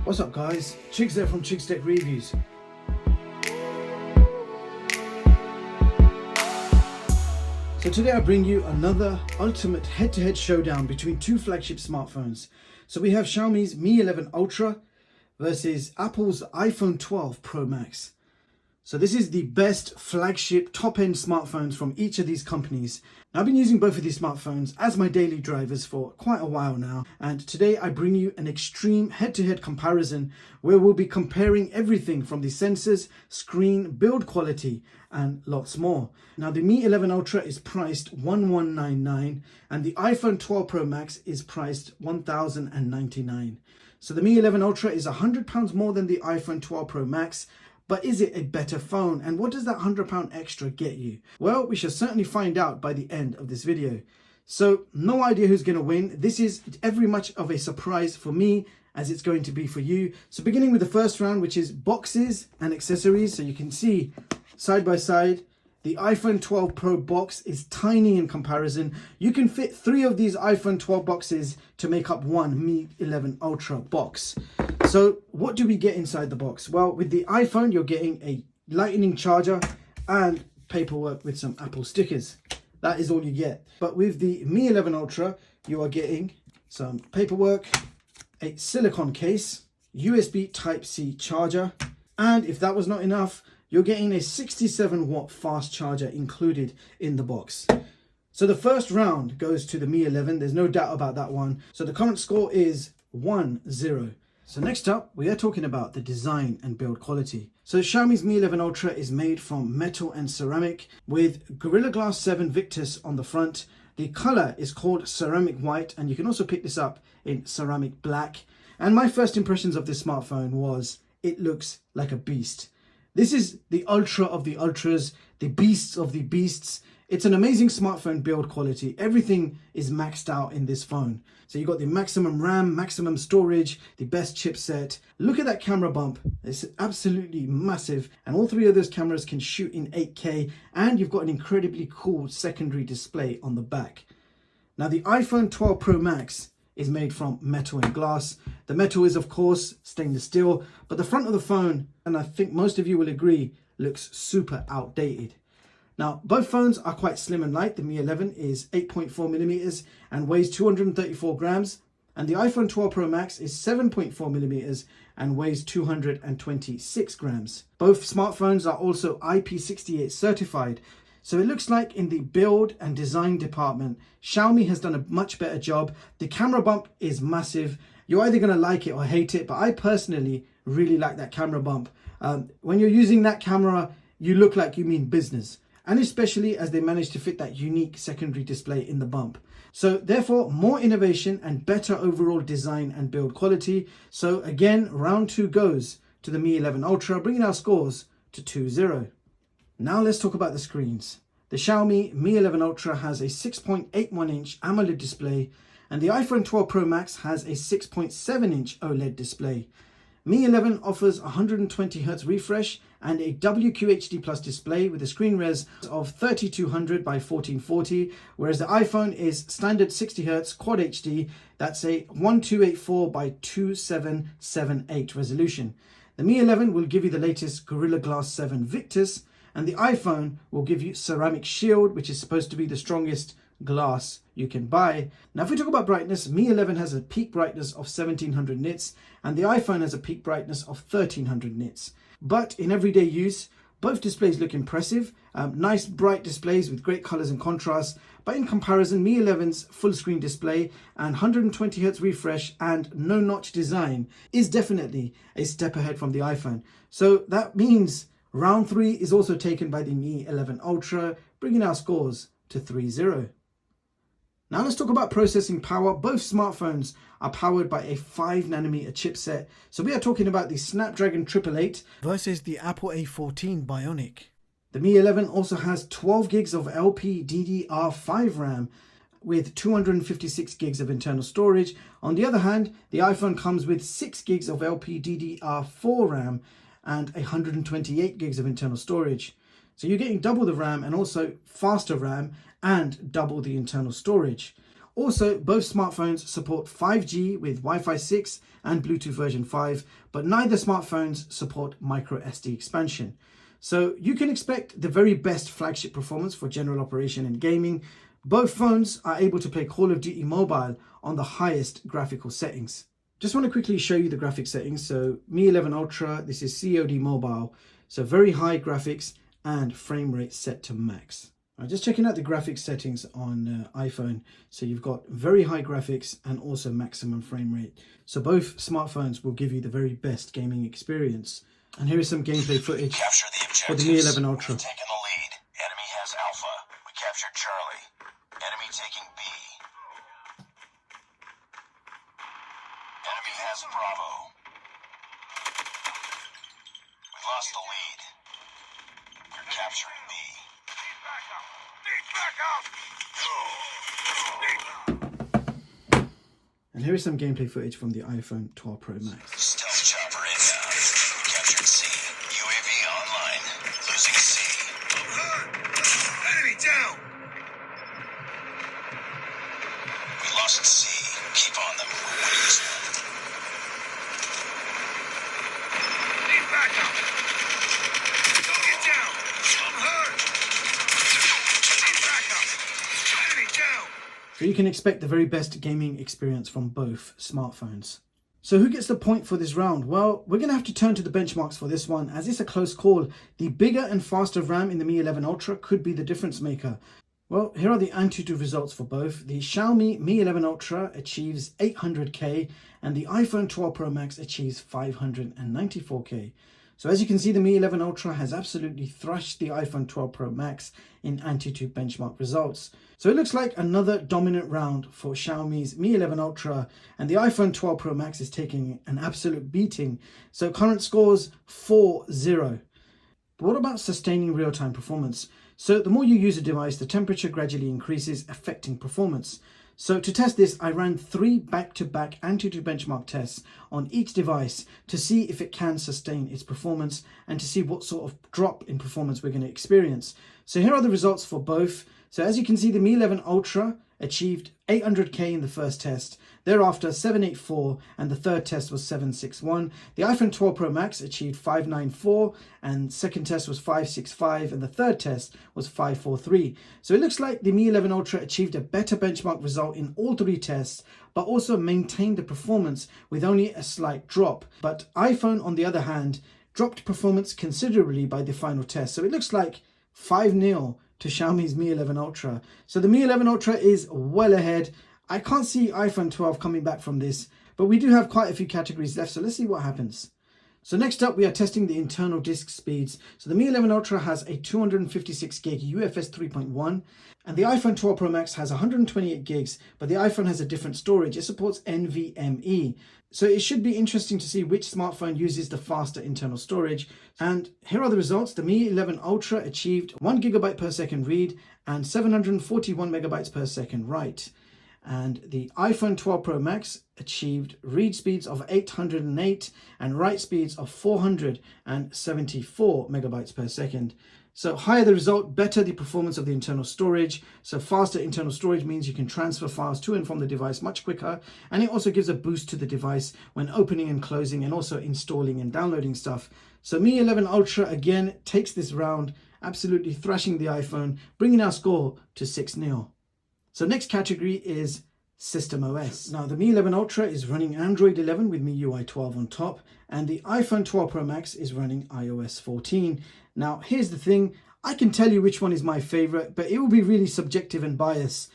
What's up guys, Chigs there from Chigs Tech Reviews. So today I bring you another ultimate head-to-head showdown between two flagship smartphones. So we have Xiaomi's Mi 11 Ultra versus Apple's iPhone 12 Pro Max. So this is the best flagship top-end smartphones from each of these companies. Now, I've been using both of these smartphones as my daily drivers for quite a while now, and today I bring you an extreme head-to-head comparison where we'll be comparing everything from the sensors, screen, build quality, and lots more. Now, the Mi 11 Ultra is priced $1,199 and the iPhone 12 Pro Max is priced $1,099. So the Mi 11 Ultra is £100 more than the iPhone 12 Pro Max. But is it a better phone? And what does that £100 extra get you? Well, we shall certainly find out by the end of this video. So no idea who's going to win. This is every much of a surprise for me as it's going to be for you. So beginning with the first round, which is boxes and accessories. So you can see side by side, the iPhone 12 Pro box is tiny in comparison. You can fit 3 of these iPhone 12 boxes to make up one Mi 11 Ultra box. So what do we get inside the box? Well, with the iPhone, you're getting a lightning charger and paperwork with some Apple stickers. That is all you get. But with the Mi 11 Ultra, you are getting some paperwork, a silicone case, USB Type-C charger, and if that was not enough, you're getting a 67 watt fast charger included in the box. So the first round goes to the Mi 11. There's no doubt about that one. So the current score is 1-0. So next up, we are talking about the design and build quality. So Xiaomi's Mi 11 Ultra is made from metal and ceramic with Gorilla Glass 7 Victus on the front. The color is called ceramic white, and you can also pick this up in ceramic black. And my first impressions of this smartphone was it looks like a beast. This is the ultra of the ultras, the beasts of the beasts. It's an amazing smartphone build quality. Everything is maxed out in this phone. So you've got the maximum RAM, maximum storage, the best chipset. Look at that camera bump. It's absolutely massive. And all 3 of those cameras can shoot in 8K. And you've got an incredibly cool secondary display on the back. Now the iPhone 12 Pro Max is made from metal and glass. The metal is of course stainless steel, but the front of the phone, and I think most of you will agree, looks super outdated. Now, both phones are quite slim and light. The Mi 11 is 8.4 millimeters and weighs 234 grams. And the iPhone 12 Pro Max is 7.4 millimeters and weighs 226 grams. Both smartphones are also IP68 certified. So it looks like in the build and design department, Xiaomi has done a much better job. The camera bump is massive. You're either going to like it or hate it, but I personally really like that camera bump. When you're using that camera, you look like you mean business. And especially as they managed to fit that unique secondary display in the bump. So therefore, more innovation and better overall design and build quality. So again, round 2 goes to the Mi 11 Ultra, bringing our scores to 2-0. Now let's talk about the screens. The Xiaomi Mi 11 Ultra has a 6.81-inch AMOLED display, and the iPhone 12 Pro Max has a 6.7-inch OLED display. Mi 11 offers 120Hz refresh and a WQHD Plus display with a screen res of 3200 by 1440, whereas the iPhone is standard 60Hz Quad HD, that's a 1284 by 2778 resolution. The Mi 11 will give you the latest Gorilla Glass 7 Victus, and the iPhone will give you ceramic shield, which is supposed to be the strongest glass you can buy. Now, if we talk about brightness, Mi 11 has a peak brightness of 1700 nits, and the iPhone has a peak brightness of 1300 nits. But in everyday use, both displays look impressive. Nice bright displays with great colors and contrast. But in comparison, Mi 11's full screen display and 120Hz refresh and no notch design is definitely a step ahead from the iPhone. So that means round 3 is also taken by the Mi 11 Ultra, bringing our scores to 3-0. Now let's talk about processing power. Both smartphones are powered by a 5nm chipset. So we are talking about the Snapdragon 888 versus the Apple A14 Bionic. The Mi 11 also has 12 gigs of LPDDR5 RAM with 256 gigs of internal storage. On the other hand, the iPhone comes with 6 gigs of LPDDR4 RAM and 128 gigs of internal storage. So you're getting double the RAM and also faster RAM and double the internal storage. Also, both smartphones support 5G with Wi-Fi 6 and Bluetooth version 5, but neither smartphones support microSD expansion. So you can expect the very best flagship performance for general operation and gaming. Both phones are able to play Call of Duty Mobile on the highest graphical settings. Just want to quickly show you the graphic settings. So Mi 11 Ultra, this is COD Mobile. So very high graphics and frame rate set to max. Just checking out the graphics settings on iPhone. So you've got very high graphics and also maximum frame rate. So both smartphones will give you the very best gaming experience. And here is some gameplay footage for the Mi 11 Ultra. Taking the lead. Enemy has Alpha. We captured Charlie. Enemy taking B. Enemy has Bravo. We lost the lead. We're capturing B. And here is some gameplay footage from the iPhone 12 Pro Max. Stealth chopper inbound. We captured C. UAV online. Losing C. Enemy down. We lost C. Keep on them. We're winning this one. Need backup. Don't get down. I'm hurt. Need backup. Enemy down. So you can expect the very best gaming experience from both smartphones. So who gets the point for this round? Well, we're going to have to turn to the benchmarks for this one, as it's a close call. The bigger and faster RAM in the Mi 11 Ultra could be the difference maker. Well, here are the Antutu results for both. The Xiaomi Mi 11 Ultra achieves 800K and the iPhone 12 Pro Max achieves 594K. So as you can see, the Mi 11 Ultra has absolutely thrashed the iPhone 12 Pro Max in Antutu benchmark results. So it looks like another dominant round for Xiaomi's Mi 11 Ultra, and the iPhone 12 Pro Max is taking an absolute beating. So current scores 4-0. But what about sustaining real-time performance? So the more you use a device, the temperature gradually increases, affecting performance. So to test this, I ran 3 back-to-back Antutu benchmark tests on each device to see if it can sustain its performance and to see what sort of drop in performance we're going to experience. So here are the results for both. So as you can see, the Mi 11 Ultra achieved 800K in the first test, thereafter 784, and the third test was 761. The iPhone 12 Pro Max achieved 594, and second test was 565, and the third test was 543. So it looks like the Mi 11 Ultra achieved a better benchmark result in all 3 tests, but also maintained the performance with only a slight drop. But iPhone, on the other hand, dropped performance considerably by the final test. So it looks like 5-0 to Xiaomi's Mi 11 Ultra. So the Mi 11 Ultra is well ahead. I can't see iPhone 12 coming back from this, but we do have quite a few categories left, so let's see what happens. So next up, we are testing the internal disk speeds. So the Mi 11 Ultra has a 256 gig UFS 3.1, and the iPhone 12 Pro Max has 128 gigs, but the iPhone has a different storage. It supports NVMe. So it should be interesting to see which smartphone uses the faster internal storage. And here are the results. The Mi 11 Ultra achieved 1 GB per second read and 741 megabytes per second write. And the iPhone 12 Pro Max achieved read speeds of 808 and write speeds of 474 megabytes per second. So higher the result, better the performance of the internal storage. So faster internal storage means you can transfer files to and from the device much quicker. And it also gives a boost to the device when opening and closing and also installing and downloading stuff. So Mi 11 Ultra again takes this round, absolutely thrashing the iPhone, bringing our score to 6-0. So next category is System OS. Now the Mi 11 Ultra is running Android 11 with MIUI 12 on top, and the iPhone 12 Pro Max is running iOS 14. Now here's the thing, I can tell you which one is my favorite, but it will be really subjective and biased.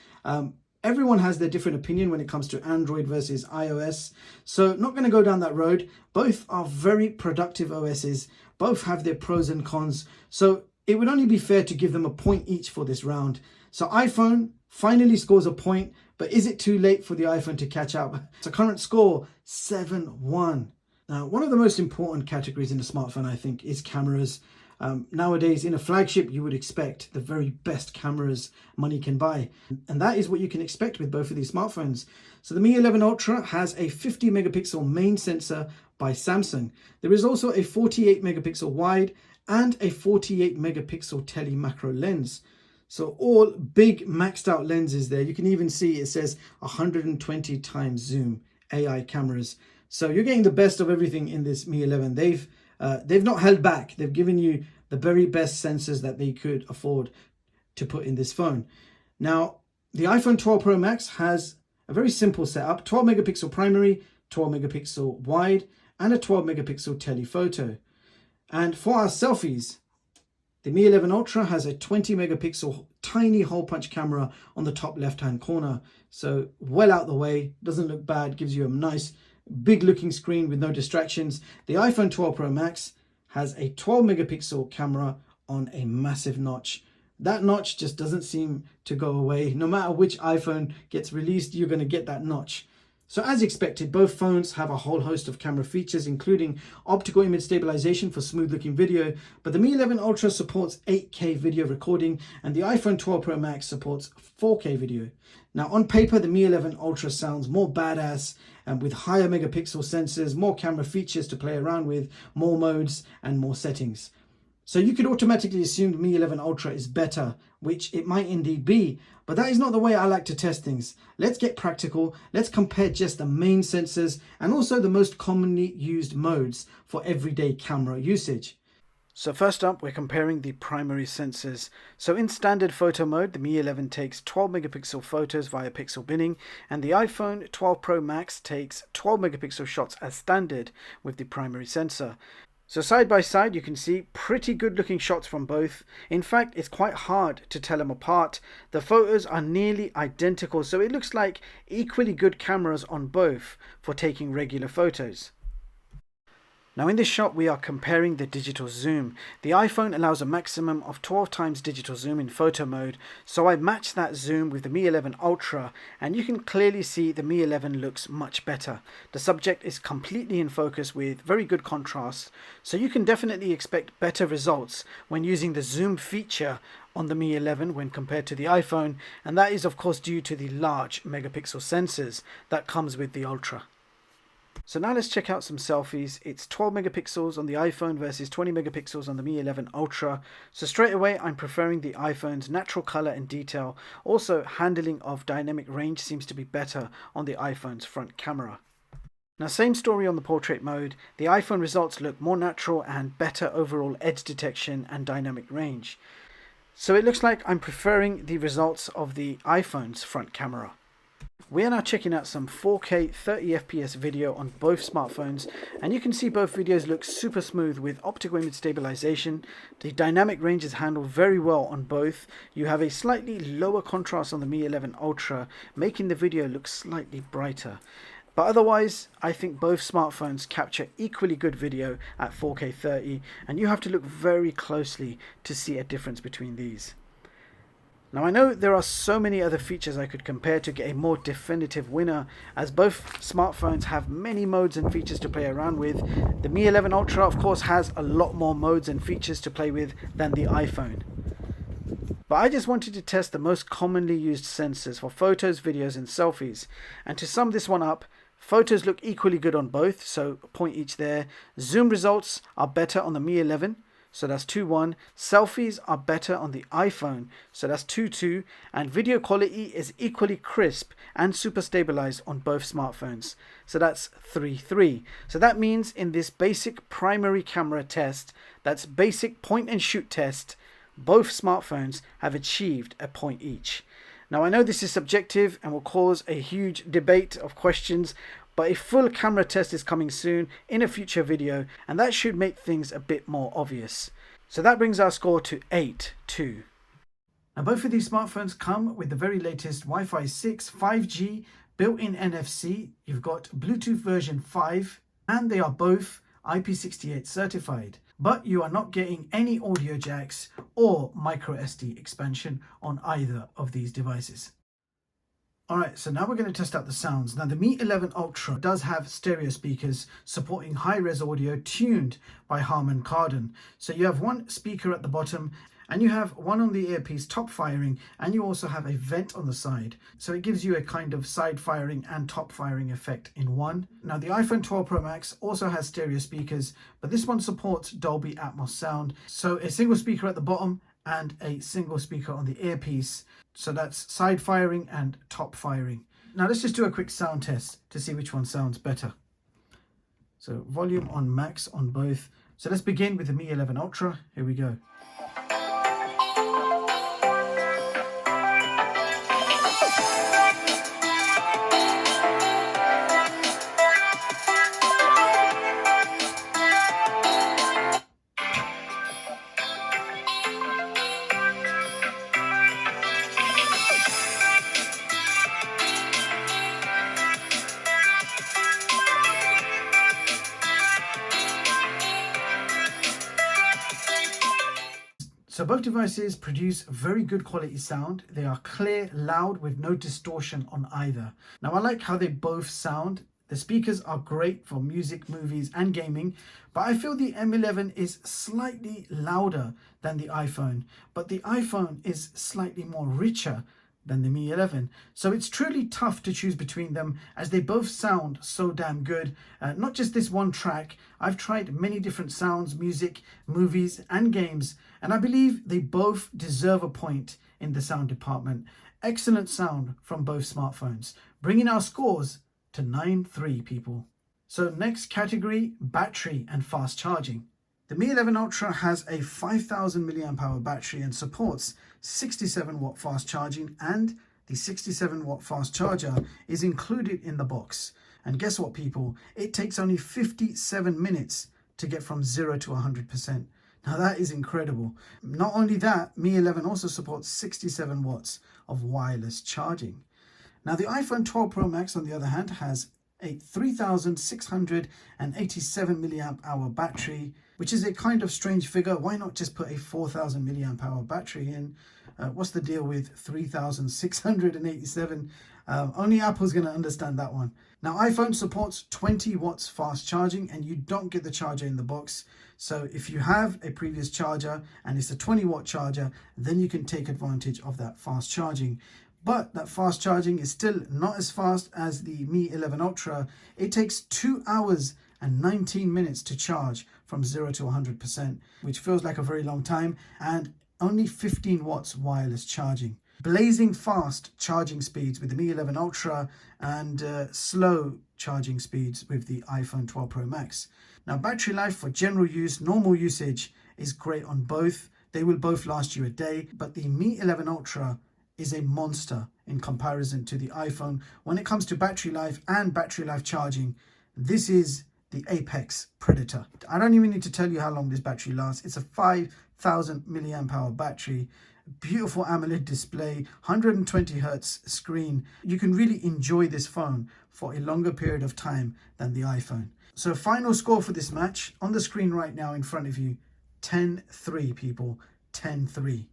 Everyone has their different opinion when it comes to Android versus iOS, so not going to go down that road. Both are very productive OSs, both have their pros and cons, so it would only be fair to give them a point each for this round. So iPhone finally scores a point, but is it too late for the iPhone to catch up? So current score 7-1. Now, one of the most important categories in a smartphone, I think, is cameras. Nowadays, in a flagship, you would expect the very best cameras money can buy. And that is what you can expect with both of these smartphones. So the Mi 11 Ultra has a 50 megapixel main sensor by Samsung. There is also a 48 megapixel wide and a 48 megapixel tele macro lens. So all big maxed out lenses there. You can even see it says 120 times zoom AI cameras. So you're getting the best of everything in this Mi 11. They've not held back. They've given you the very best sensors that they could afford to put in this phone. Now, the iPhone 12 Pro Max has a very simple setup: 12 megapixel primary, 12 megapixel wide, and a 12 megapixel telephoto. And for our selfies, the Mi 11 Ultra has a 20 megapixel tiny hole punch camera on the top left hand corner. So well out the way, doesn't look bad, gives you a nice big looking screen with no distractions. The iPhone 12 Pro Max has a 12 megapixel camera on a massive notch. That notch just doesn't seem to go away. No matter which iPhone gets released, you're going to get that notch. So as expected, both phones have a whole host of camera features, including optical image stabilization for smooth looking video, but the Mi 11 Ultra supports 8K video recording and the iPhone 12 Pro Max supports 4K video. Now on paper, the Mi 11 Ultra sounds more badass and with higher megapixel sensors, more camera features to play around with, more modes and more settings. So you could automatically assume the Mi 11 Ultra is better, which it might indeed be, but that is not the way I like to test things. Let's get practical. Let's compare just the main sensors and also the most commonly used modes for everyday camera usage. So first up, we're comparing the primary sensors. So in standard photo mode, the Mi 11 takes 12 megapixel photos via pixel binning, and the iPhone 12 Pro Max takes 12 megapixel shots as standard with the primary sensor. So side by side, you can see pretty good looking shots from both. In fact, it's quite hard to tell them apart. The photos are nearly identical, so it looks like equally good cameras on both for taking regular photos. Now in this shot, we are comparing the digital zoom. The iPhone allows a maximum of 12 times digital zoom in photo mode, so I matched that zoom with the Mi 11 Ultra, and you can clearly see the Mi 11 looks much better. The subject is completely in focus with very good contrast, so you can definitely expect better results when using the zoom feature on the Mi 11 when compared to the iPhone, and that is of course due to the large megapixel sensors that comes with the Ultra. So now let's check out some selfies. It's 12 megapixels on the iPhone versus 20 megapixels on the Mi 11 Ultra. So straight away, I'm preferring the iPhone's natural color and detail. Also, handling of dynamic range seems to be better on the iPhone's front camera. Now, same story on the portrait mode. The iPhone results look more natural and better overall edge detection and dynamic range. So it looks like I'm preferring the results of the iPhone's front camera. We are now checking out some 4K 30fps video on both smartphones, and you can see both videos look super smooth with optical image stabilization. The dynamic range is handled very well on both. You have a slightly lower contrast on the Mi 11 Ultra, making the video look slightly brighter. But otherwise, I think both smartphones capture equally good video at 4K 30, and you have to look very closely to see a difference between these. Now I know there are so many other features I could compare to get a more definitive winner, as both smartphones have many modes and features to play around with. The Mi 11 Ultra of course has a lot more modes and features to play with than the iPhone. But I just wanted to test the most commonly used sensors for photos, videos and selfies. And to sum this one up, photos look equally good on both, so a point each there. Zoom results are better on the Mi 11. So that's 2-1. Selfies are better on the iPhone, so that's 2-2. And video quality is equally crisp and super stabilized on both smartphones, so that's 3-3. So that means in this basic primary camera test, that's basic point and shoot test, both smartphones have achieved a point each. Now I know this is subjective and will cause a huge debate of questions, but a full camera test is coming soon in a future video, and that should make things a bit more obvious. So that brings our score to 8-2. Now both of these smartphones come with the very latest Wi-Fi 6, 5G, built-in NFC, you've got Bluetooth version 5, and they are both IP68 certified. But you are not getting any audio jacks or microSD expansion on either of these devices. Alright, so now we're going to test out the sounds. Now the Mi 11 Ultra does have stereo speakers supporting high-res audio tuned by Harman Kardon. So you have one speaker at the bottom and you have one on the earpiece top firing, and you also have a vent on the side. So it gives you a kind of side firing and top firing effect in one. Now the iPhone 12 Pro Max also has stereo speakers, but this one supports Dolby Atmos sound. So a single speaker at the bottom and a single speaker on the earpiece. So that's side firing and top firing. Now let's just do a quick sound test to see which one sounds better. So volume on max on both. So let's begin with the Mi 11 Ultra. Here we go. So both devices produce very good quality sound. They are clear, loud, with no distortion on either. Now I like how they both sound. The speakers are great for music, movies and gaming, but I feel the M11 is slightly louder than the iPhone, but the iPhone is slightly more richer than the Mi 11. So it's truly tough to choose between them, as they both sound so damn good. Not just this one track, I've tried many different sounds, music, movies and games, and I believe they both deserve a point in the sound department. Excellent sound from both smartphones, bringing our scores to 9-3 people. So next category, battery and fast charging. The Mi 11 Ultra has a 5000 mAh battery and supports 67 watt fast charging, and the 67 watt fast charger is included in the box. And guess what, people? It takes only 57 minutes to get from 0 to 100%. Now that is incredible. Not only that, Mi 11 also supports 67 watts of wireless charging. Now the iPhone 12 Pro Max, on the other hand, has a 3687 mAh battery, which is a kind of strange figure. Why not just put a 4000 mAh battery in? What's the deal with 3687? Only Apple's going to understand that one. Now iPhone supports 20 watts fast charging, and you don't get the charger in the box. So if you have a previous charger and it's a 20 watt charger, then you can take advantage of that fast charging. But that fast charging is still not as fast as the Mi 11 Ultra. It takes 2 hours and 19 minutes to charge from 0 to 100%, which feels like a very long time, and only 15 watts wireless charging. Blazing fast charging speeds with the Mi 11 Ultra, and slow charging speeds with the iPhone 12 Pro Max. Now battery life for general use, normal usage, is great on both. They will both last you a day, but the Mi 11 Ultra is a monster in comparison to the iPhone. When it comes to battery life and battery life charging, this is the apex predator. I don't even need to tell you how long this battery lasts. It's a 5000 mAh battery, beautiful AMOLED display, 120 Hertz screen. You can really enjoy this phone for a longer period of time than the iPhone. So final score for this match on the screen right now in front of you, 10-3 people, 10-3.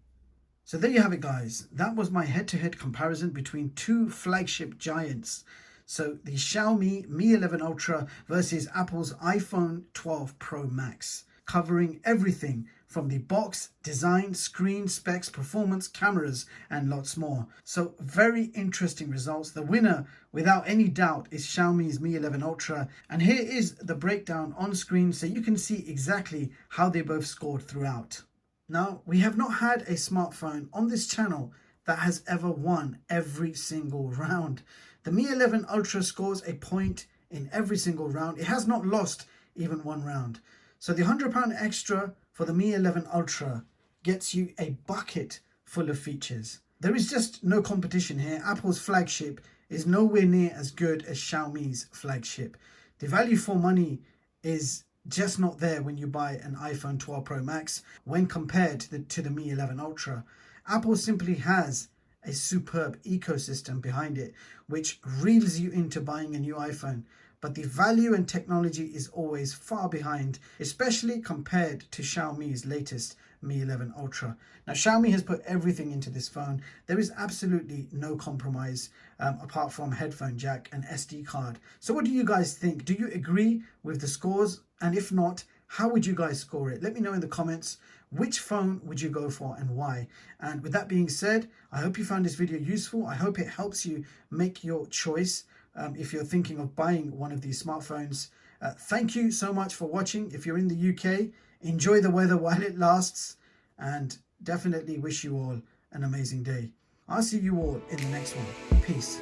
So there you have it, guys. That was my head-to-head comparison between two flagship giants. So the Xiaomi Mi 11 Ultra versus Apple's iPhone 12 Pro Max, covering everything from the box, design, screen, specs, performance, cameras, and lots more. So very interesting results. The winner, without any doubt, is Xiaomi's Mi 11 Ultra. And here is the breakdown on screen so you can see exactly how they both scored throughout. Now, we have not had a smartphone on this channel that has ever won every single round. The Mi 11 Ultra scores a point in every single round. It has not lost even one round. So the £100 extra for the Mi 11 Ultra gets you a bucket full of features. There is just no competition here. Apple's flagship is nowhere near as good as Xiaomi's flagship. The value for money is just not there when you buy an iPhone 12 Pro Max when compared to the Mi 11 Ultra. Apple simply has a superb ecosystem behind it, which reels you into buying a new iPhone. But the value and technology is always far behind, especially compared to Xiaomi's latest Mi 11 Ultra. Now, Xiaomi has put everything into this phone. There is absolutely no compromise apart from headphone jack and SD card. So what do you guys think? Do you agree with the scores? And if not, how would you guys score it? Let me know in the comments. Which phone would you go for and why? And with that being said, I hope you found this video useful. I hope it helps you make your choice if you're thinking of buying one of these smartphones. Thank you so much for watching. If you're in the UK, enjoy the weather while it lasts, and definitely wish you all an amazing day. I'll see you all in the next one. Peace.